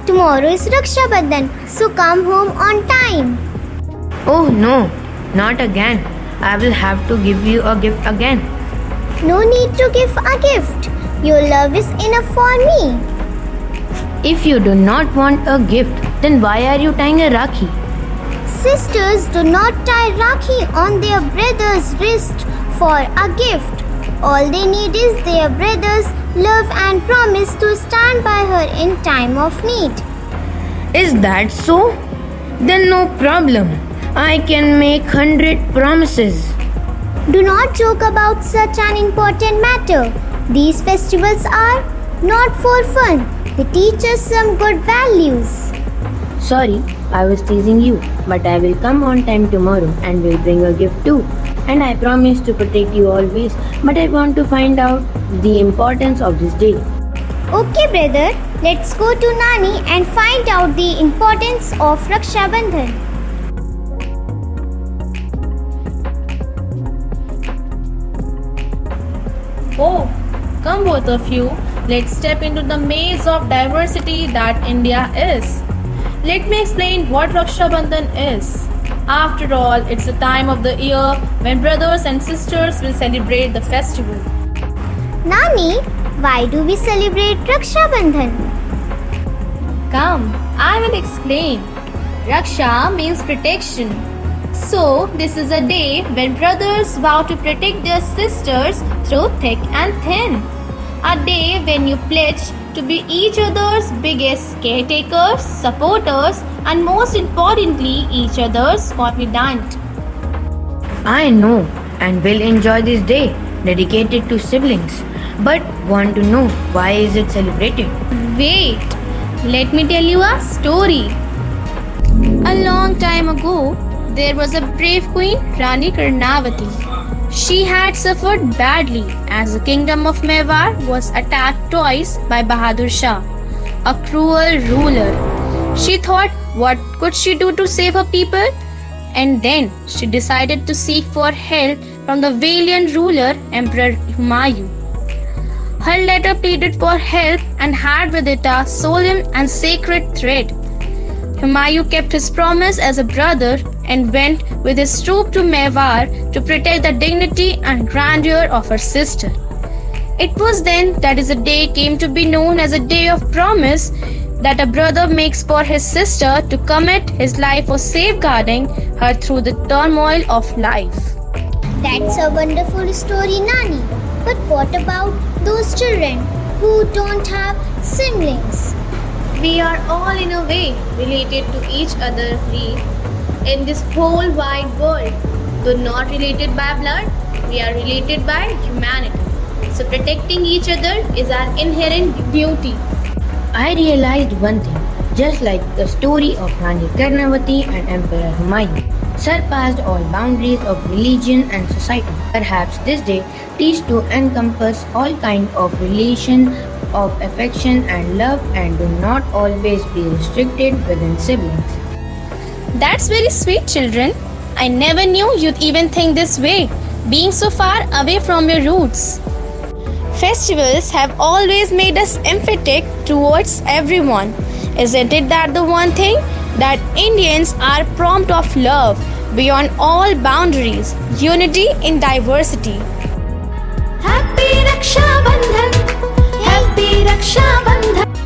Tomorrow is Raksha Bandhan, so come home on time. Oh no, not again. I will have to give you a gift again. No need to give a gift. Your love is enough for me. If you do not want a gift, then why are you tying a Rakhi? Sisters do not tie Rakhi on their brother's wrist for a gift. All they need is their brother's love and promise to stand by her in time of need. Is that so? Then no problem. I can make 100 promises. Do not joke about such an important matter. These festivals are not for fun. They teach us some good values. Sorry, I was teasing you, but I will come on time tomorrow and will bring a gift too. And I promise to protect you always, but I want to find out the importance of this day. Okay, brother, let's go to Nani and find out the importance of Raksha Bandhan. Oh, come both of you. Let's step into the maze of diversity that India is. Let me explain what Raksha Bandhan is. After all, it's the time of the year when brothers and sisters will celebrate the festival. Nani, why do we celebrate Raksha Bandhan? Come, I will explain. Raksha means protection. So, this is a day when brothers vow to protect their sisters through thick and thin. A day when you pledge to be each other's biggest caretakers, supporters, and most importantly, each other's confidant. I know and will enjoy this day dedicated to siblings, but want to know why is it celebrated? Wait, let me tell you a story. A long time ago, there was a brave queen, Rani Karnavati. She had suffered badly as the kingdom of Mewar was attacked twice by Bahadur Shah, a cruel ruler. She thought, what could she do to save her people? And then she decided to seek for help from the valiant ruler, Emperor Humayun. Her letter pleaded for help and had with it a solemn and sacred thread. Humayun kept his promise as a brother and went with his troop to Mewar to protect the dignity and grandeur of her sister. It was then that a day came to be known as a day of promise that a brother makes for his sister to commit his life for safeguarding her through the turmoil of life. That's a wonderful story, Nani. But what about those children who don't have siblings? We are all in a way related to each other in this whole wide world. Though not related by blood, we are related by humanity. So protecting each other is our inherent duty. I realized one thing, just like the story of Rani Karnavati and Emperor Humayun surpassed all boundaries of religion and society. Perhaps this day teach to encompass all kind of relation of affection and love and do not always be restricted within siblings. That's very sweet, children. I never knew you'd even think this way, being so far away from your roots. Festivals have always made us empathetic towards everyone. Isn't it that the one thing? That Indians are prompt of love beyond all boundaries, unity in diversity. Happy Raksha Bandhan, Happy Raksha Bandhan.